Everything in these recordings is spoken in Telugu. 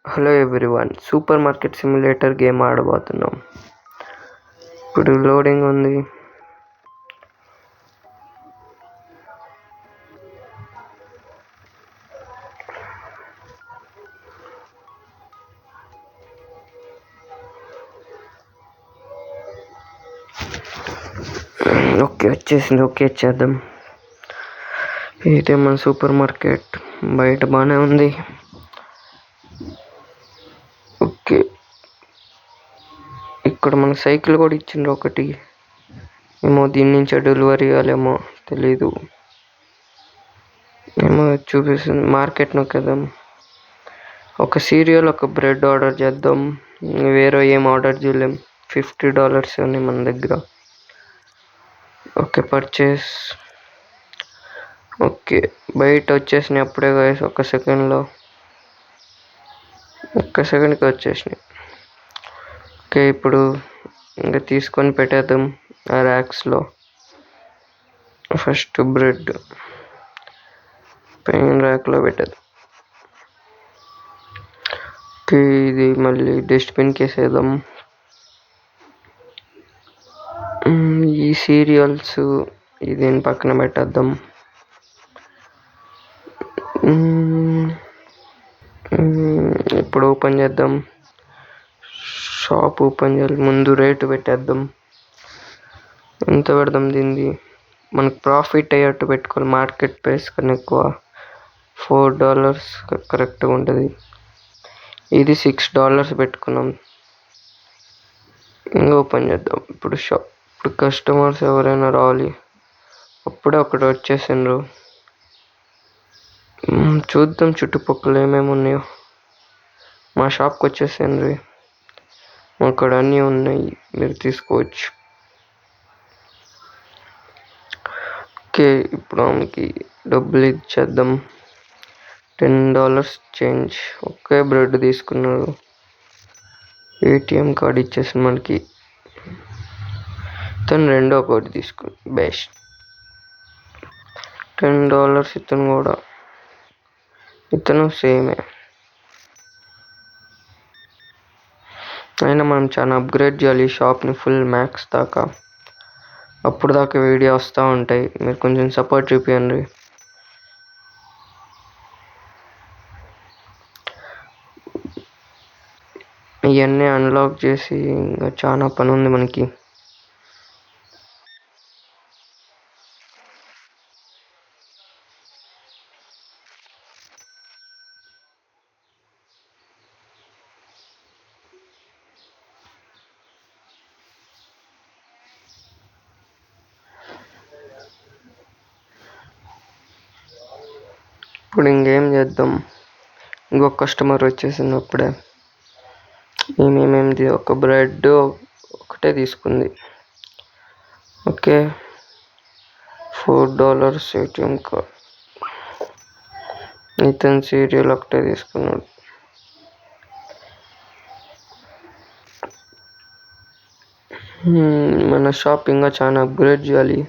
Hello everyone, supermarket simulator game ఆడబోతున్నాం. ఇప్పుడు లోడింగ్ ఉంది. ఓకే, వచ్చేసింది. ఓకే చేద్దాం. ఇదే మన సూపర్ మార్కెట్. బయట బాగానే ఉంది. ఓకే, ఇక్కడ మన సైకిల్ కూడా ఇచ్చిండ్రు ఒకటి. ఏమో దీని నుంచి డెలివరీ ఇవ్వాలేమో తెలీదు. ఏమో చూపిస్తుంది. మార్కెట్ నొక్కేద్దాం. ఒక సీరియల్, ఒక బ్రెడ్ ఆర్డర్ చేద్దాం. వేరే ఏం ఆర్డర్ చేయలేం. $50 ఉన్నాయి మన దగ్గర. Okay, purchase. ఓకే, బయట వచ్చేసినాయి అప్పుడే గాయస్. ఒక్క సెకండ్కి వచ్చేసినాయి. ఓకే, ఇప్పుడు ఇంకా తీసుకొని పెట్టేద్దాం ఆ ర్యాక్స్లో. ఫస్ట్ బ్రెడ్ పైన ర్యాక్లో పెట్టేద్దాం. ఓకే, ఇది మళ్ళీ డస్ట్బిన్కి వేసేద్దాం. ఈ సీరియల్స్ దీని పక్కన పెట్టేద్దాం. ఇప్పుడు ఓపెన్ చేద్దాం. షాప్ ఓపెన్ చేయాలి. ముందు రేటు పెట్టేద్దాం. ఎంత పెడదాం దీన్ని? మనకు ప్రాఫిట్ అయ్యేట్టు పెట్టుకోవాలి. మార్కెట్ ప్రైస్ కన్నా ఎక్కువ. $4 కరెక్ట్గా ఉంటుంది. ఇది $6 పెట్టుకున్నాం. ఇంకా ఓపెన్ చేద్దాం. ఇప్పుడు కస్టమర్స్ ఎవరైనా రావాలి. అప్పుడే ఒకటి వచ్చేసిండ్రు. చూద్దాం చుట్టుపక్కల ఏమేమి ఉన్నాయో. మా షాప్కి వచ్చేసిండ్రు. అక్కడ అన్నీ ఉన్నాయి, మీరు తీసుకోవచ్చు. ఓకే, ఇప్పుడు ఆమెకి డబ్బులు ఇచ్చేద్దాం. $10 చేంజ్. ఒకే బ్రెడ్ తీసుకున్నారు. ఏటీఎం కార్డు ఇచ్చేసి మనకి. ఇతను రెండో ఒకటి తీసుకుని బెస్ట్. $10 ఇతను కూడా. ఇతను సేమే. అయినా మనం చాలా అప్గ్రేడ్ చేయాలి ఈ షాప్ని ఫుల్ మ్యాక్స్ దాకా. అప్పుడు దాకా వీడియో వస్తూ ఉంటాయి. మీరు కొంచెం సపోర్ట్ చూపించండి. ఇవన్నీ అన్లాక్ చేసి ఇంకా చాలా పని ఉంది మనకి. ఇప్పుడు ఇంకేం చేద్దాం? ఇంకొక కస్టమర్ వచ్చేసింది అప్పుడే. ఏమేమి ఒక బ్రెడ్ ఒకటే తీసుకుంది. Okay, $4 ATM card. ఇతను సీరియల్ ఒకటే తీసుకున్నాడు. మన షాప్ ఇంకా చాలా అప్గ్రేడ్ చేయాలి.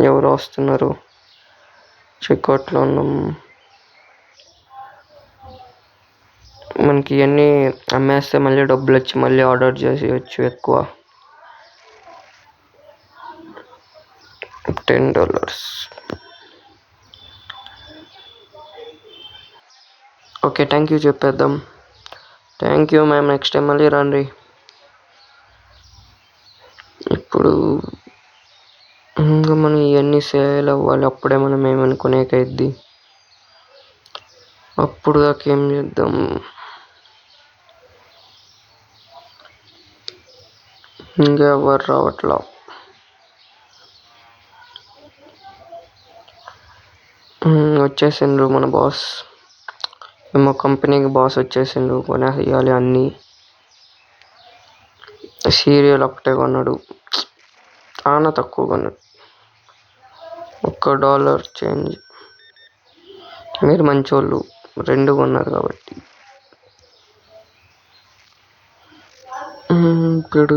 ఎవరు వస్తున్నారు? చెక్అవుట్లో ఉన్నాం. మనకి ఇవన్నీ అమ్మేస్తే మళ్ళీ డబ్బులు వచ్చి మళ్ళీ ఆర్డర్ చేసేయచ్చు ఎక్కువ. $10. ఓకే, థ్యాంక్ యూ చెప్పేద్దాం. Thank you ma'am, next time మళ్ళీ రండి. ఇప్పుడు ఇంకా మనం ఇవన్నీ సేల్ అవ్వాలి. అప్పుడే మనం ఏమనుకునేకైద్ది. అప్పుడు దాకా ఏం చేద్దాం? ఇంకా ఎవరు రావట్లా. వచ్చేసిండ్రు మన బాస్. ఏమో కంపెనీకి బాస్ వచ్చేసిండ్రు. కొనేయాలి అన్నీ. సీరియల్ ఒకటే కొన్నాడు. చాలా తక్కువ కొన్నాడు. $1 చేంజ్. మీరు మంచోళ్ళు, 2 కొన్నారు కాబట్టి. ఇప్పుడు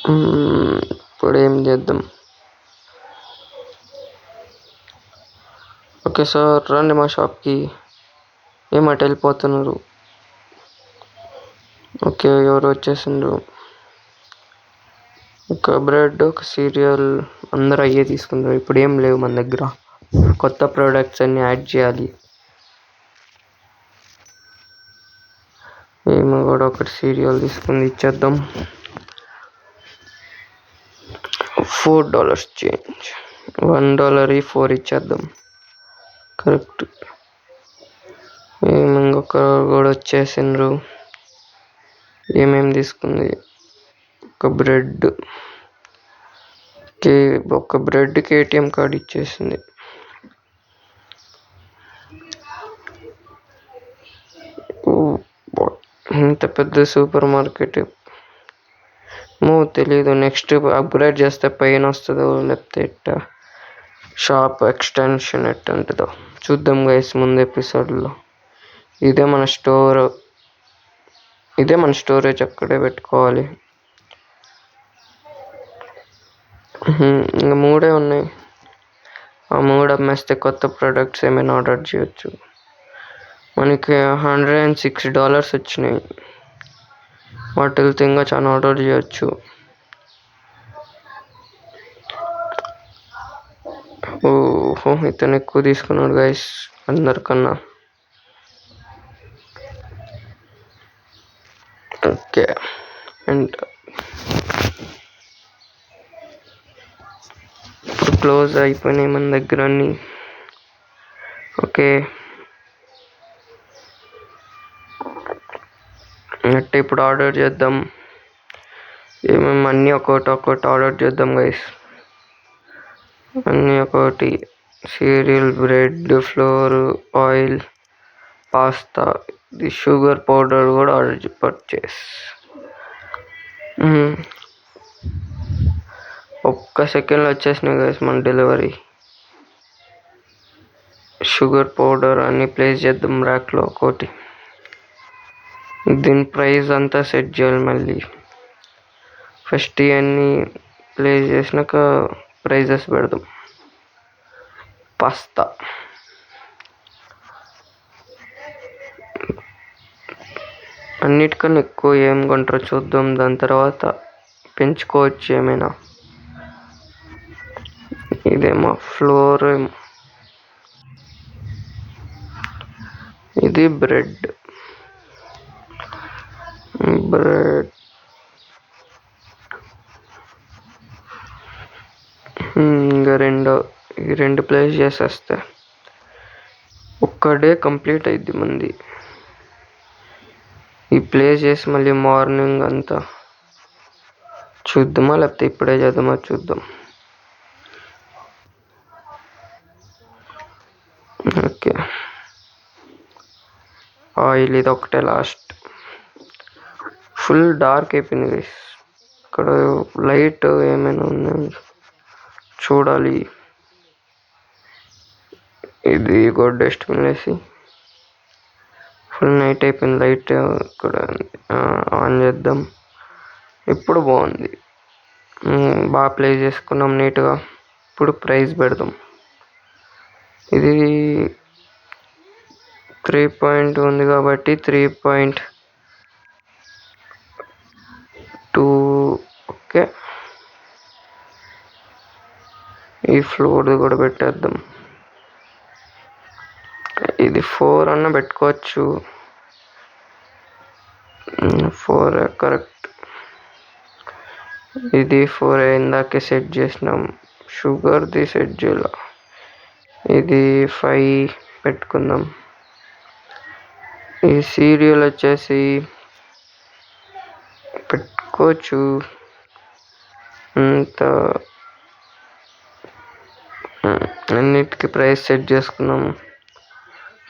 ఇప్పుడు ఏం చేద్దాం? ఓకే సార్, రండి మా షాప్కి. ఏమట వెళ్ళిపోతున్నారు? ఓకే, ఎవరు వచ్చేసిండ్రు? ఒక బ్రెడ్, ఒక సీరియల్, అందరూ అయ్యే తీసుకుంటారు. ఇప్పుడు ఏం లేవు మన దగ్గర. కొత్త ప్రోడక్ట్స్ అన్ని యాడ్ చేయాలి. మేము కూడా ఒకటి సీరియల్ తీసుకుని ఇచ్చేద్దాం. $4 చేంజ్, $1 4 ఇచ్చేద్దాం. కరెక్ట్. ఇంకొకరు కూడా వచ్చేసిండ్రు. ఏమేమి తీసుకుంది? ఒక బ్రెడ్కి ATM కార్డు ఇచ్చేసింది. ఇంత పెద్ద సూపర్ మార్కెట్ తెలీదు. నెక్స్ట్ అప్గ్రేడ్ చేస్తే పైన వస్తుందో లేకపోతే ఎట్టా, షాప్ ఎక్స్టెన్షన్ ఎట్ట ఉంటుందో చూద్దాం గైస్ ముందు ఎపిసోడ్లో. ఇదే మన స్టోరేజ్, అక్కడే పెట్టుకోవాలి. ఇంకా 3 ఉన్నాయి. ఆ 3 అమ్మేస్తే కొత్త ప్రోడక్ట్స్ ఏమైనా ఆర్డర్ చేయొచ్చు. మనకి $106 వచ్చినాయి. వాటితో ఇంకా చాలా ఆర్డర్ చేయొచ్చు. ఓహో, ఇతను ఎక్కువ తీసుకున్నాడు గైస్ అందరికన్నా. ఓకే, అండ్ క్లోజ్ అయిపోయినాయి మన దగ్గర అన్ని. ఓకే, అంటే ఇప్పుడు ఆర్డర్ చేద్దాం. ఏమేమి అన్నీ ఒక్కొక్కటి ఆర్డర్ చేద్దాం గైస్. అన్నీ ఒకటి: serial, bread, floor, oil, pasta, ఇది షుగర్ పౌడర్ కూడా ఆర్డర్ పర్చేస్. ఒక్క సెకండ్లో వచ్చేసినాయి గైస్ మన డెలివరీ. షుగర్ పౌడర్ అన్ని ప్లేస్ చేద్దాం ర్యాక్లో ఒకటి. దీని ప్రైస్ అంతా సెట్ చేయాలి మళ్ళీ. ఫస్ట్ ఇవన్నీ ప్లేస్ చేసినాక ప్రైజెస్ పెడదాం. పాస్తా అన్నిటికన్నా ఎక్కువ ఏం కొంటారో చూద్దాం, దాని తర్వాత పెంచుకోవచ్చు ఏమైనా. ఇదేమో ఫ్లోర్, ఇది బ్రెడ్ ఇంకా రెండు ప్లేస్ చేసేస్తే ఒక్క డే కంప్లీట్ అయింది మంది. ఈ ప్లేస్ చేసి మళ్ళీ మార్నింగ్ అంతా చూద్దామా లేకపోతే ఇప్పుడే చేద్దామా చూద్దాం. ఓకే, ఆయిల్ ఇది ఒకటే లాస్ట్. ఫుల్ డార్క్ అయిపోయింది గైస్. ఇక్కడ లైట్ ఏమైనా ఉందని చూడాలి. ఇది కూడా డస్ట్బిన్ వేసి ఫుల్ నైట్ అయిపోయింది. లైట్ ఇక్కడ ఆన్ చేద్దాం. ఇప్పుడు బాగుంది, బాగా ప్లే చేసుకున్నాం నీట్గా. ఇప్పుడు ప్రైస్ పెడదాం. ఇది 3 ఉంది కాబట్టి 3.2. ఓకే, ఈ ఫ్లోర్ కూడా పెట్టేద్దాం. ఇది 4 అన్న పెట్టుకోవచ్చు. 4 కరెక్ట్. ఇది 4 ఇందాకే సెట్ చేసినాం. షుగర్ది సెట్ చేయాల. ఇది 5 పెట్టుకుందాం. ఈ సీరియల్ వచ్చేసి పెట్టుకోవచ్చు. అన్నిటికీ ప్రైస్ సెట్ చేసుకున్నాము.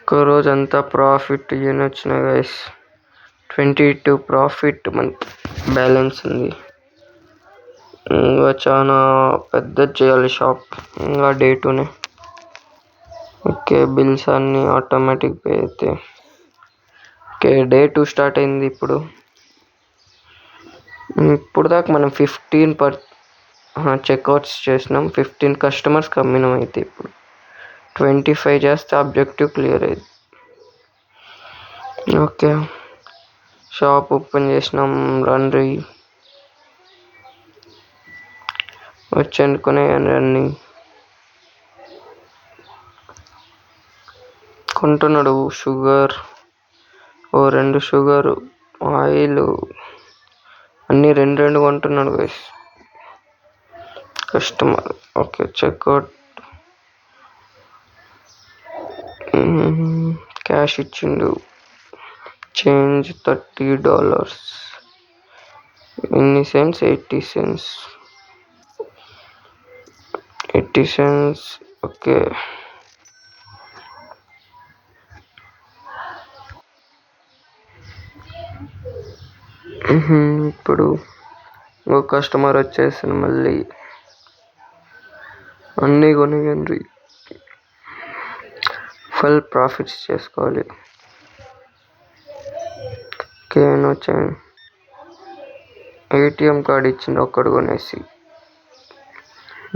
ఒక రోజంతా ప్రాఫిట్ ఇవన్నీ వచ్చినాయి గైస్. 22 ప్రాఫిట్ మనకి బ్యాలెన్స్ ఉంది. ఇంకా చాలా పెద్ద చేయాలి షాప్, ఇంకా Day 2నే. ఓకే, బిల్స్ అన్నీ ఆటోమేటిక్ పే అయితే. ఓకే, Day 2 స్టార్ట్ అయింది ఇప్పుడు. ఇప్పుడు దాకా మనం 15 చెక్అవుట్స్ చేసినాం. 15 కస్టమర్స్కి అమ్మినాం. అయితే ఇప్పుడు 25 చేస్తే ఆబ్జెక్టివ్ క్లియర్ అయింది. ఓకే, షాప్ ఓపెన్ చేసినాం. రండి వచ్చి అనుకునేయండి. అన్నీ కొంటున్నాడు. షుగర్ 2 షుగర్, ఆయిల్ అన్నీ 2 కొంటున్నాడు guys customer. Okay, checkout. Cash ఇచ్చిండు. చేంజ్ $30. ఎన్ని సెంట్స్? 80 సెంట్స్. 80 సెంట్స్. ఓకే, ఇప్పుడు ఒక కస్టమర్ వచ్చేసిన మళ్ళీ అన్నీ కొనియండి. ఫుల్ ప్రాఫిట్స్ చేసుకోవాలి. ఓకే, వచ్చాను. ఏటీఎం కార్డు ఇచ్చింది ఒక్కడు కొనేసి.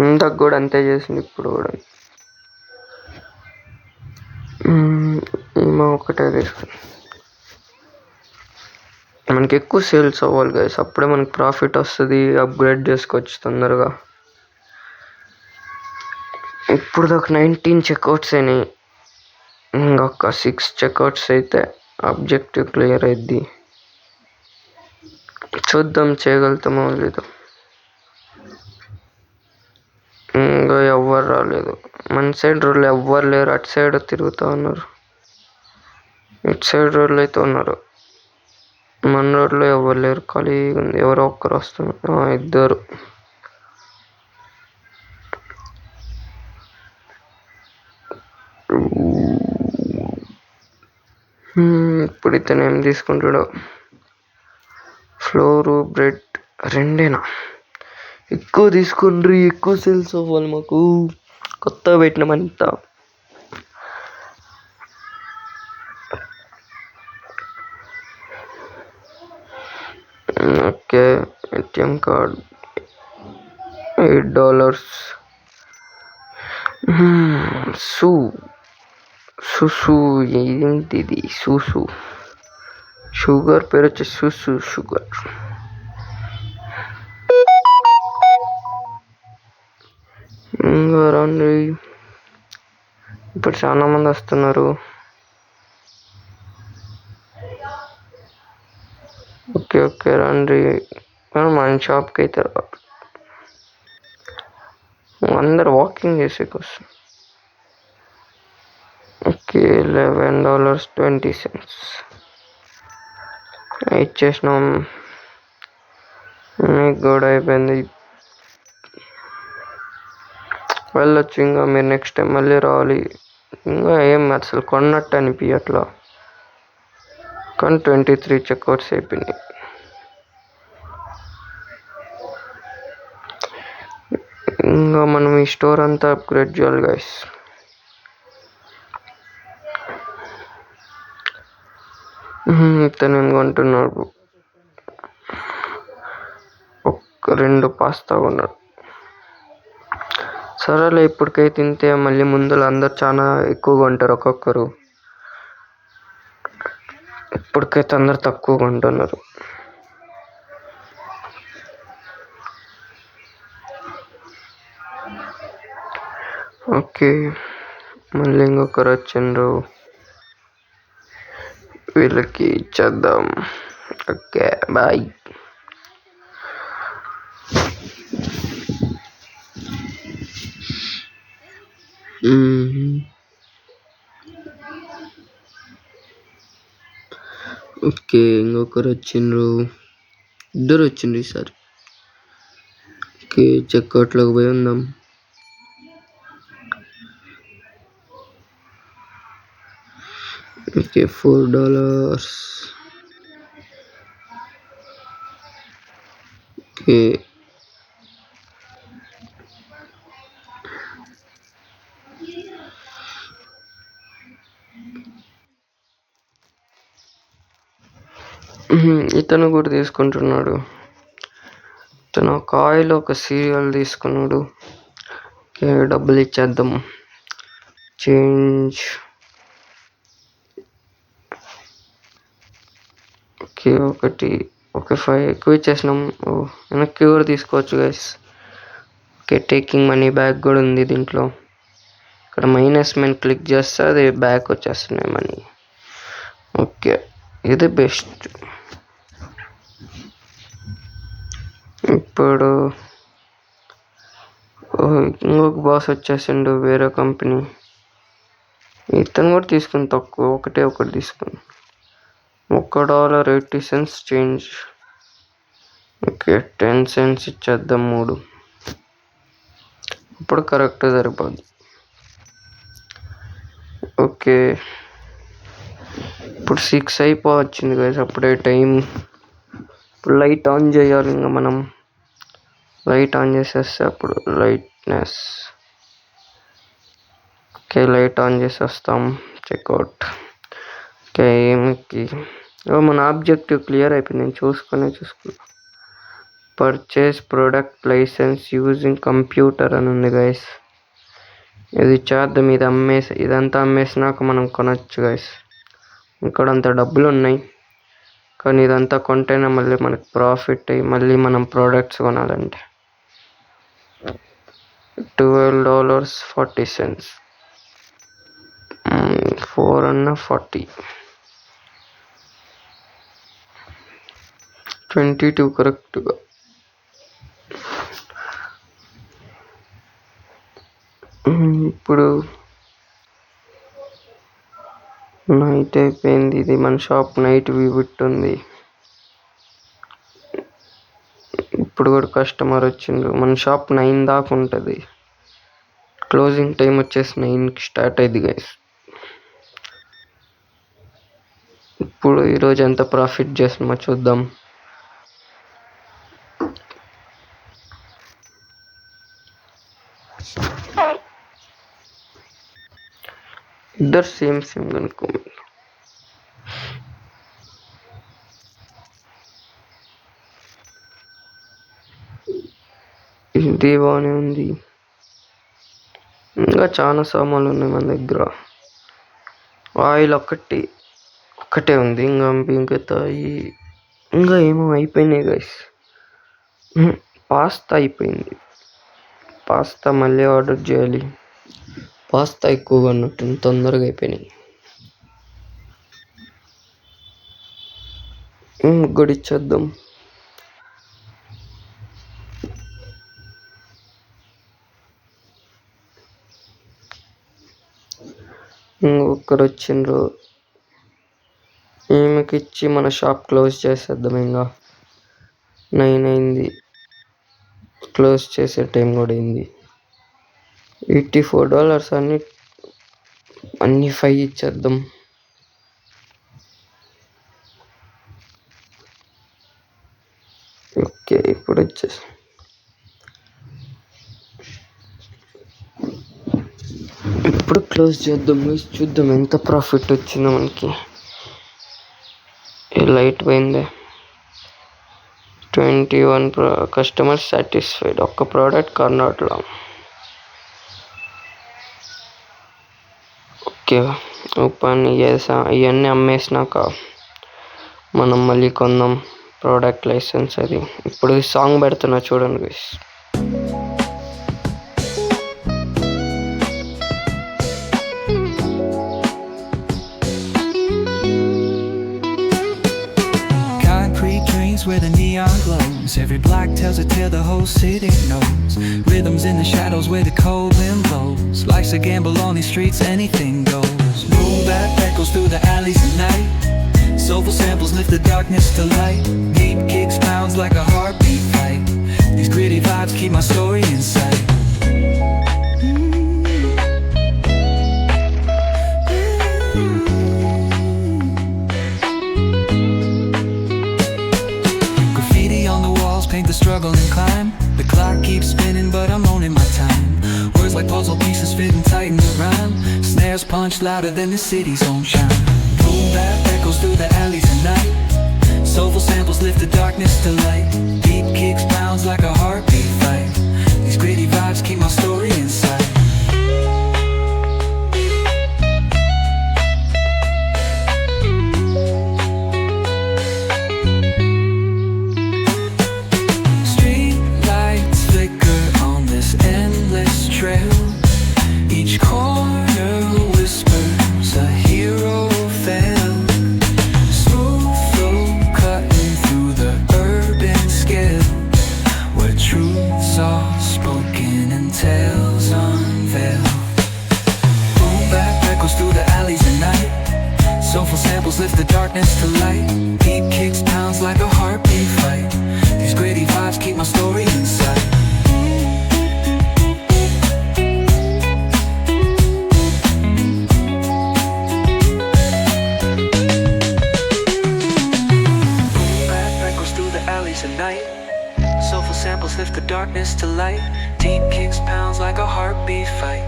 ఇంతకు కూడా అంతే చేసింది. ఇప్పుడు కూడా ఏమో ఒకటే తీసుకుని మనకి ఎక్కువ సేల్స్ అవ్వాలి గైస్, అప్పుడే మనకి ప్రాఫిట్ వస్తుంది. అప్గ్రేడ్ చేసుకోవచ్చు తొందరగా. ఇప్పుడు దాకా 19 చెక్అవుట్స్ అయినాయి. ఇంకొక 6 చెక్అవుట్స్ అయితే ఆబ్జెక్టివ్ క్లియర్ అయింది. చూద్దాం చేయగలుగుతామో లేదో. ఇంకా ఎవ్వరు రాలేదు. మన సైడ్ రోడ్లు ఎవ్వరు లేరు. అటు సైడ్ తిరుగుతూ ఉన్నారు. ఇటు సైడ్ రోడ్లు అయితే ఉన్నారు. మన రోడ్లో ఎవరు లేరు, ఖాళీగా ఉంది. ఎవరో ఒక్కరు వస్తున్నారు. 2. ఇప్పుడు ఇతను ఏం తీసుకుంటాడో. ఫ్లోరు, బ్రెడ్ 2 ఎక్కువ తీసుకుండ్రి, ఎక్కువ సేల్స్ అవ్వాలి మాకు. కొత్తగా పెట్టినామంతా. Okay, ATM card $8. సుసు ఏంటిది? సుసు షుగర్ పేరు వచ్చి సుసు షుగర్. ఇంకా రండి, ఇప్పుడు చాలా మంది వస్తున్నారు. ఓకే ఓకే రండి. మన షాప్కి అయితే అందరు వాకింగ్ చేసేకి వస్తుంది. ఓకే, $11.20 ఇచ్చేసినాం. మీకు కూడా అయిపోయింది. వెళ్ళొచ్చు. ఇంకా మీరు నెక్స్ట్ టైం మళ్ళీ రావాలి. ఇంకా ఏం అసలు కొన్నట్టు అనిపించట్లా. కానీ 23 చెక్అవుట్స్ అయిపోయినాయి. ఇంకా మనం ఈ స్టోర్ అంతా అప్గ్రేడ్ చేయాలి గైస్. ఇతను ఏం కొంటున్నాడు? 2 పాస్తా కొన్నాడు. సరేలే, ఇప్పటికైతే తింటే మళ్ళీ ముందులో అందరు చాలా ఎక్కువ కొంటారు ఒక్కొక్కరు. ఇప్పటికైతే అందరు తక్కువ కొంటున్నారు. ఓకే, మళ్ళీ ఇంకొకరు వచ్చిండ్రు. వీళ్ళకి ఇచ్చేద్దాం. Okay, bye. ఓకే, ఇంకొకరు వచ్చిండ్రు. 2 వచ్చిండ్రు ఈసారి. ఓకే, చెక్అవుట్లోకి పోయి ఉందాం. ఓకే, $4. ఓకే, ఇతను కూడా తీసుకుంటున్నాడు. తను ఒక ఆయిల్ ఒక సీరియల్ తీసుకున్నాడు. ఓకే, డబ్బులు ఇచ్చేద్దాం. చేంజ్. ఓకే, ఒక 5 ఎక్కువ ఇచ్చేసినాం. వెనక్కి కూడా తీసుకోవచ్చు guys. Okay, taking money back కూడా ఉంది దీంట్లో. ఇక్కడ మైనస్ మెన్ క్లిక్ చేస్తే అది బ్యాక్ వచ్చేస్తున్నాయి మనీ. ఓకే, ఇది బెస్ట్. ఇప్పుడు ఇంకొక బాస్ వచ్చేసిండు వేరే కంపెనీ. ఇతను కూడా తీసుకుని తక్కువ, ఒకటి తీసుకుని $1.80 చేంజ్. ఓకే, 10 cents ఇచ్చేద్దాం 3. ఇప్పుడు కరెక్ట్ సరిపోద్ది. ఓకే, ఇప్పుడు 6 అయిపోవచ్చింది గైస్. అప్పుడే టైం. ఇప్పుడు లైట్ ఆన్ చేయాలి. ఇంకా మనం లైట్ ఆన్ చేసేస్తే అప్పుడు లైట్నెస్. ఓకే, లైట్ ఆన్ చేసేస్తాం. చెక్అవుట్. ఓకే, ఏమికి మన ఆబ్జెక్టివ్ క్లియర్ అయిపోయింది. నేను చూసుకున్నా. Purchase product license using computer అని ఉంది గైస్. ఇది చేద్దాం. ఇదంతా అమ్మేసినాక మనం కొనొచ్చు గైస్. ఇక్కడ అంత డబ్బులు ఉన్నాయి, కానీ ఇదంతా కొంటేనే మళ్ళీ మనకు ప్రాఫిట్ అయ్యి మళ్ళీ మనం ప్రోడక్ట్స్ కొనాలంటే $12.40. 4 అన్న 40. 22 కరెక్ట్గా. ఇప్పుడు నైట్ అయిపోయింది. ఇది మన షాప్ నైట్ వ్యూ ఉంది. ఇప్పుడు కూడా కస్టమర్ వచ్చిండు. మన షాప్ 9 దాకా ఉంటుంది. క్లోజింగ్ టైం వచ్చేసి 9కి స్టార్ట్ అయింది గైస్. ఇప్పుడు ఈరోజు ఎంత ప్రాఫిట్ చేస్తున్నామో చూద్దాం. ఇద్దరు సేమ్ కనుక్కో. ఇది బాగానే ఉంది. ఇంకా చాలా సామాన్లు ఉన్నాయి మన దగ్గర. ఆయిల్ ఒక్కటే ఉంది. ఇంకా ఏమో అయిపోయినాయి గైస్. పాస్తా అయిపోయింది. పాస్తా మళ్ళీ ఆర్డర్ చేయాలి. పాస్తా ఎక్కువగా ఉన్నట్టు తొందరగా అయిపోయినాయి. ముగ్గుడు ఇచ్చేద్దాం. ఒక్కరు వచ్చిండ్రు. ఈమెకి ఇచ్చి మన షాప్ క్లోజ్ చేసేద్దాం. ఇంకా 9 అయింది. క్లోజ్ చేసే టైం కూడా అయింది. $84 అన్ని 5 ఇచ్చేద్దాం. ఓకే, ఇప్పుడు వచ్చేసి ఇప్పుడు క్లోజ్ చేద్దాం. చూద్దాం ఎంత ప్రాఫిట్ వచ్చిందో మనకి. లైట్ పోయిందే. 21 కస్టమర్ సాటిస్ఫైడ్. ఒక్క ప్రోడక్ట్ కర్నాటకలో. ఓకే, ఓపెన్ ఇవన్నీ అమ్మేసినాక మనం మళ్ళీ కొందాం ప్రోడక్ట్ లైసెన్స్. అది ఇప్పుడు సాంగ్ పెడుతున్నా చూడండి guys. Where the neon glows, every block tells a tale the whole city knows. Rhythms in the shadows where the cold wind blows. Life's a gamble on these streets, anything goes. Boom bap echoes through the alleys at night. Soulful samples lift the darkness to light. Deep kicks pounds like a heartbeat fight. These gritty vibes keep my story in sight. Paint the struggle and climb. The clock keeps spinning but I'm owning my time. Words like puzzle pieces fitting tight in the rhyme. Snares punch louder than the city's own chime. Boom bap echoes through the alleys at night. Soulful samples lift the darkness to light. Deep kicks bounds like a samples lift the darkness to light. Deep kicks pounds like a heartbeat fight. These gritty vibes keep my story inside. At night, soulful samples lift the darkness to light. Deep kicks pounds like a heartbeat fight.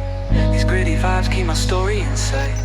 These gritty vibes keep my story in sight.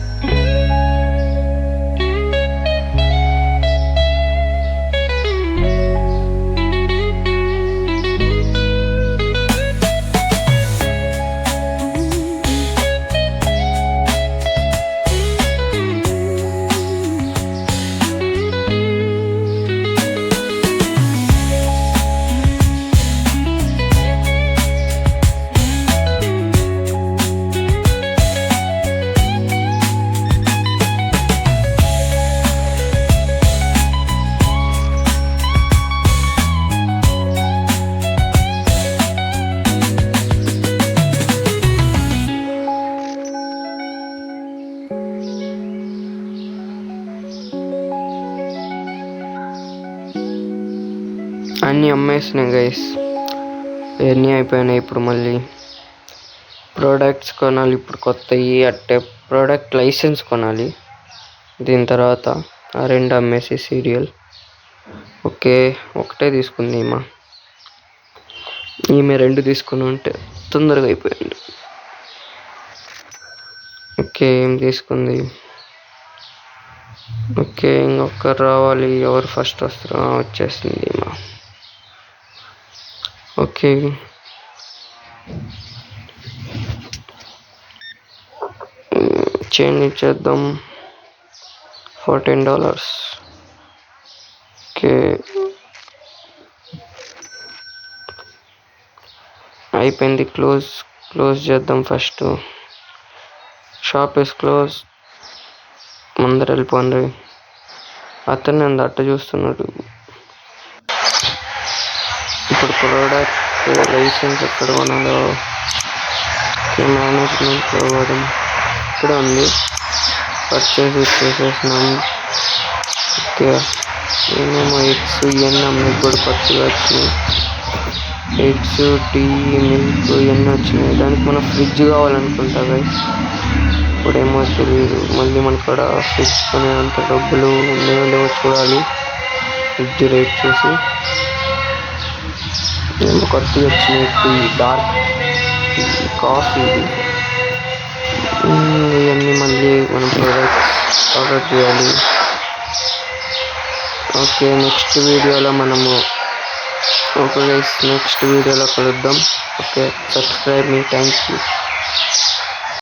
అన్నీ అమ్మేసినాయి గైస్, ఇవన్నీ అయిపోయినాయి. ఇప్పుడు మళ్ళీ ప్రోడక్ట్స్ కొనాలి. ఇప్పుడు కొత్తవి అట్టే ప్రోడక్ట్ లైసెన్స్ కొనాలి. దీని తర్వాత ఆ రెండు అమ్మేసి సీరియల్. ఓకే, ఒకటే తీసుకుంది ఈమె రెండు తీసుకుని ఉంటే తొందరగా అయిపోయింది. ఓకే, ఏం తీసుకుంది? ఓకే, ఇంకొకరు రావాలి. ఎవరు ఫస్ట్ వస్తారో వచ్చేసింది ఓకే, చేంజ్ ఇచ్చేద్దాం. $14. ఓకే, అయిపోయింది. క్లోజ్ చేద్దాం. First shop is close. ముందర వెళ్ళిపోండి. అతను నన్ను అట్ట చూస్తున్నాడు. ఇప్పుడు ప్రోడక్ట్ లైసెన్స్ ఎక్కడ కొనాలో మేనేజ్మెంట్లో పోవడం ఇక్కడ ఉంది. పర్చేస్ చేసేసినాం. ఓకే, ఏమేమో ఎగ్స్ ఇవన్నీ అమ్మకి కూడా కొత్తగా వచ్చినాయి. ఎగ్స్, టీ, మిల్క్ ఇవన్నీ వచ్చినాయి. దానికి మనం ఫ్రిడ్జ్ కావాలనుకుంటా గైస్. ఇప్పుడేమో తెలియదు. మళ్ళీ మన కాడ ఫ్రిడ్జ్ కొనేంత డబ్బులు ఉన్నాయో లేవో చూడాలి. ఫ్రిడ్జ్ రేట్ చూసి ఏమో కొత్తగా వచ్చినాయి. టీ, డార్క్ కాఫీ, ఇవన్నీ మళ్ళీ మనం ప్రోడక్ట్స్ ఆర్డర్ చేయాలి. ఓకే, నెక్స్ట్ వీడియోలో నెక్స్ట్ వీడియోలో కలుద్దాం. Okay, subscribe me. Thank you.